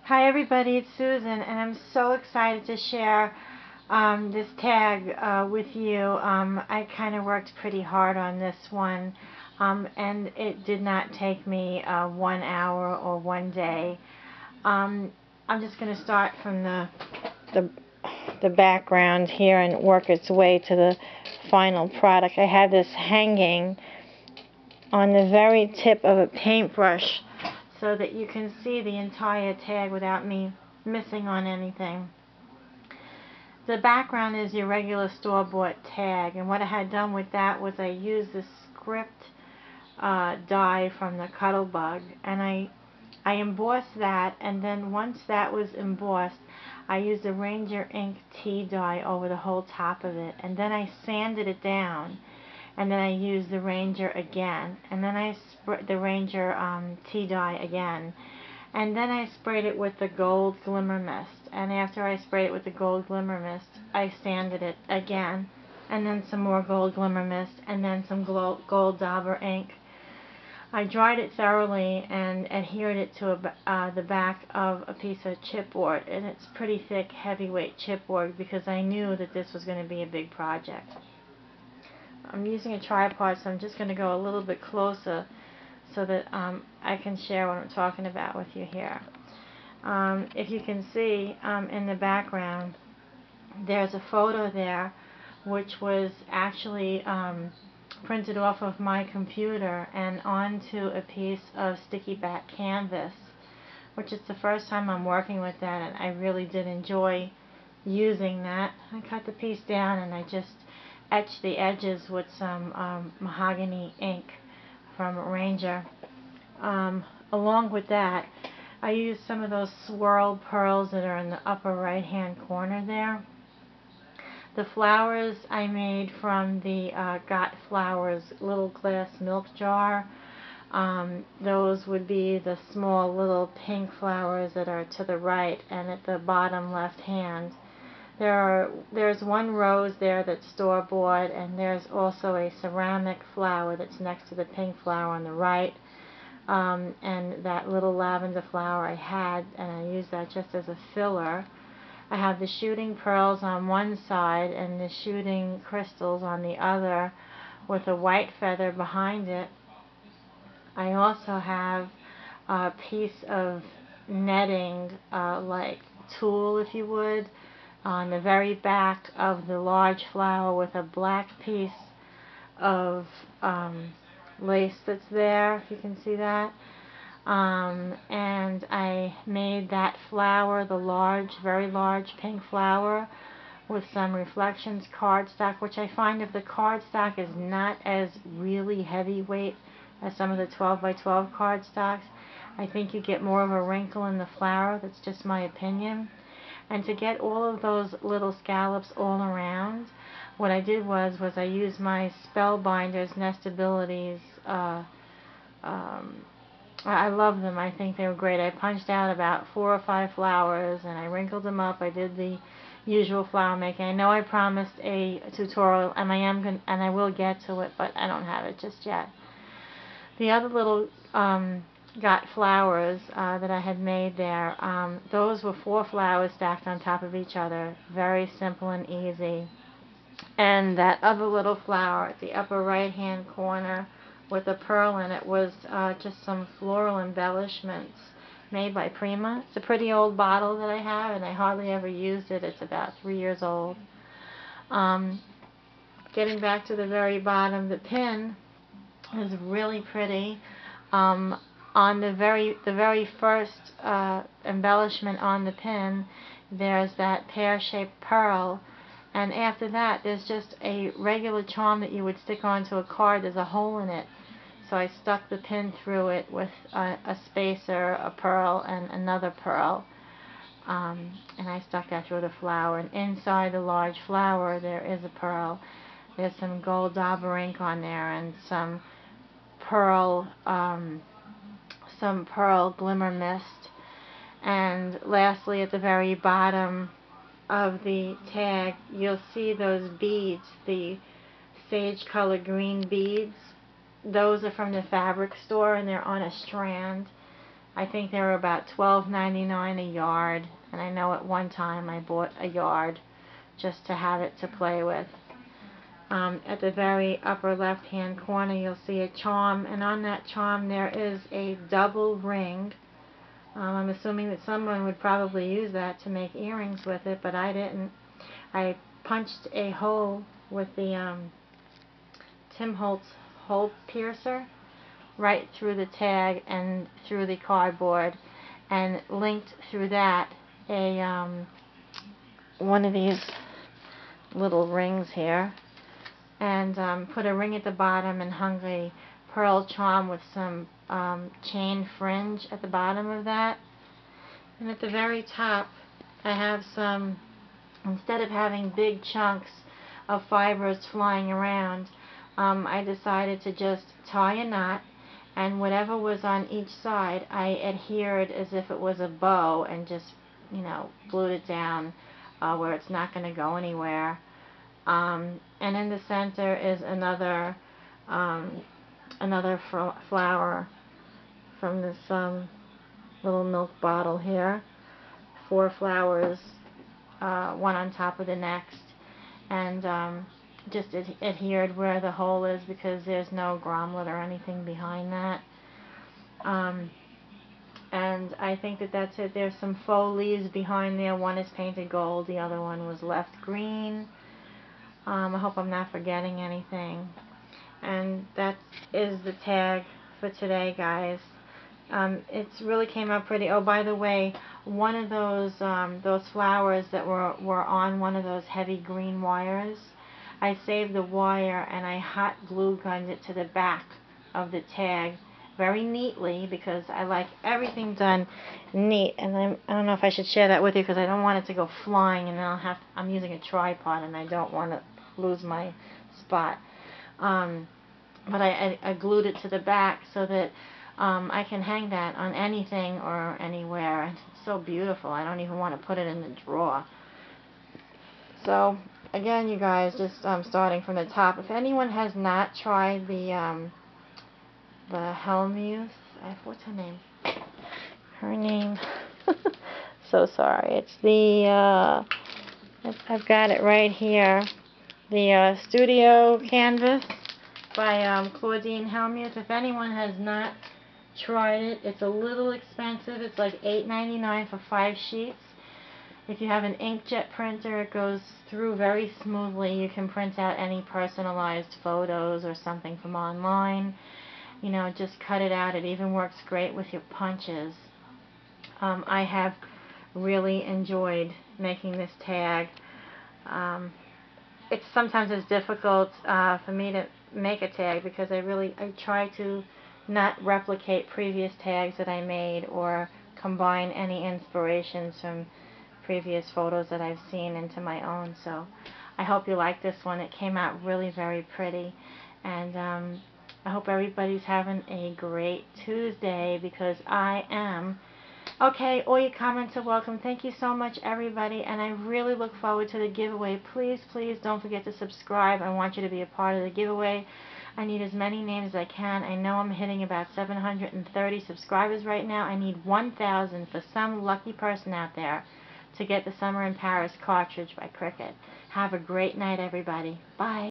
Hi everybody, it's Susan, and I'm so excited to share this tag with you. I kind of worked pretty hard on this one, and it did not take me 1 hour or one day. I'm just going to start from the the background here and work its way to the final product. I have this hanging on the very tip of a paintbrush so that you can see the entire tag without me missing on anything. The background is your regular store-bought tag, and what I had done with that was I used the script die from the Cuttlebug, and I embossed that, and then once that was embossed, I used a Ranger ink tea dye over the whole top of it, and then I sanded it down, and then I used the Ranger again, and then I sprayed the Ranger tea dye again, and then I sprayed it with the gold glimmer mist, and after I sprayed it with the gold glimmer mist, I sanded it again, and then some more gold glimmer mist, and then some gold dauber ink. I dried it thoroughly and adhered it to the back of a piece of chipboard, and it's pretty thick, heavyweight chipboard because I knew that this was going to be a big project. I'm using a tripod, so I'm just going to go a little bit closer so that I can share what I'm talking about with you here. If you can see in the background, there's a photo there which was actually printed off of my computer and onto a piece of sticky back canvas, which is the first time I'm working with that, and I really did enjoy using that. I cut the piece down and I just etched the edges with some mahogany ink from Ranger. Along with that, I used some of those swirled pearls that are in the upper right hand corner there. The flowers I made from the Got Flowers little glass milk jar. Those would be the small little pink flowers that are to the right and at the bottom left hand. There's one rose there that's store-bought, and there's also a ceramic flower that's next to the pink flower on the right. And that little lavender flower I had, and I used that just as a filler. I have the shooting pearls on one side and the shooting crystals on the other with a white feather behind it. I also have a piece of netting, like tulle if you would, on the very back of the large flower with a black piece of lace that's there, if you can see that. And I made that flower, the large, very large pink flower, with some reflections cardstock, which I find if the cardstock is not as really heavyweight as some of the 12 by 12 cardstocks, I think you get more of a wrinkle in the flower. That's just my opinion. And to get all of those little scallops all around, what I did was I used my Spellbinders Nestabilities. I love them. I think they were great. I punched out about 4 or 5 flowers and I wrinkled them up. I did the usual flower making. I know I promised a tutorial, and I will get to it, but I don't have it just yet. The other little Got Flowers that I had made there, those were 4 flowers stacked on top of each other. Very simple and easy. And that other little flower at the upper right hand corner with a pearl in it was just some floral embellishments made by Prima. It's a pretty old bottle that I have, and I hardly ever used it. It's about 3 years old. Getting back to the very bottom, the pin is really pretty. On the very first embellishment on the pin, there's that pear-shaped pearl, and after that there's just a regular charm that you would stick onto a card. There's a hole in it, so I stuck the pin through it with a spacer, a pearl, and another pearl, and I stuck that through the flower, and inside the large flower there is a pearl. There's some gold dauber ink on there and some pearl glimmer mist. And lastly, at the very bottom of the tag, you'll see those beads, the sage color green beads. Those are from the fabric store, and they're on a strand. I think they were about $12.99 a yard, and I know at one time I bought a yard just to have it to play with. At the very upper left hand corner you'll see a charm, and on that charm there is a double ring. I'm assuming that someone would probably use that to make earrings with it, but I didn't. I punched a hole with the Tim Holtz hole piercer right through the tag and through the cardboard, and linked through that a one of these little rings here, and put a ring at the bottom and hung a pearl charm with some chain fringe at the bottom of that. And at the very top I have some, instead of having big chunks of fibers flying around, I decided to just tie a knot, and whatever was on each side I adhered as if it was a bow and just, you know, glued it down where it's not going to go anywhere. And in the center is another flower from this little milk bottle here. 4 flowers, one on top of the next, and just adhered where the hole is because there's no grommet or anything behind that. And I think that that's it. There's some faux leaves behind there. One is painted gold, the other one was left green. I hope I'm not forgetting anything. And that is the tag for today, guys. It's really came out pretty. Oh, by the way, one of those flowers that were on one of those heavy green wires, I saved the wire and I hot glue gunned it to the back of the tag very neatly because I like everything done neat. And I don't know if I should share that with you because I don't want it to go flying, and then I'm using a tripod and I don't want to lose my spot. But I glued it to the back so that I can hang that on anything or anywhere. It's so beautiful. I don't even want to put it in the drawer. So again, you guys, just starting from the top. If anyone has not tried the Helmuth, what's her name? Her name. So sorry. It's the I've got it right here. The Studio Canvas by Claudine Helmuth. If anyone has not tried it, it's a little expensive. It's like $8.99 for 5 sheets. If you have an inkjet printer, it goes through very smoothly. You can print out any personalized photos or something from online. You know, just cut it out. It even works great with your punches. I have really enjoyed making this tag. Sometimes it's difficult for me to make a tag because I try to not replicate previous tags that I made or combine any inspirations from previous photos that I've seen into my own. So I hope you like this one. It came out really very pretty, and I hope everybody's having a great Tuesday because I am. Okay, all your comments are welcome. Thank you so much, everybody, and I really look forward to the giveaway. Please, please don't forget to subscribe. I want you to be a part of the giveaway. I need as many names as I can. I know I'm hitting about 730 subscribers right now. I need 1,000 for some lucky person out there to get the Summer in Paris cartridge by Cricut. Have a great night, everybody. Bye.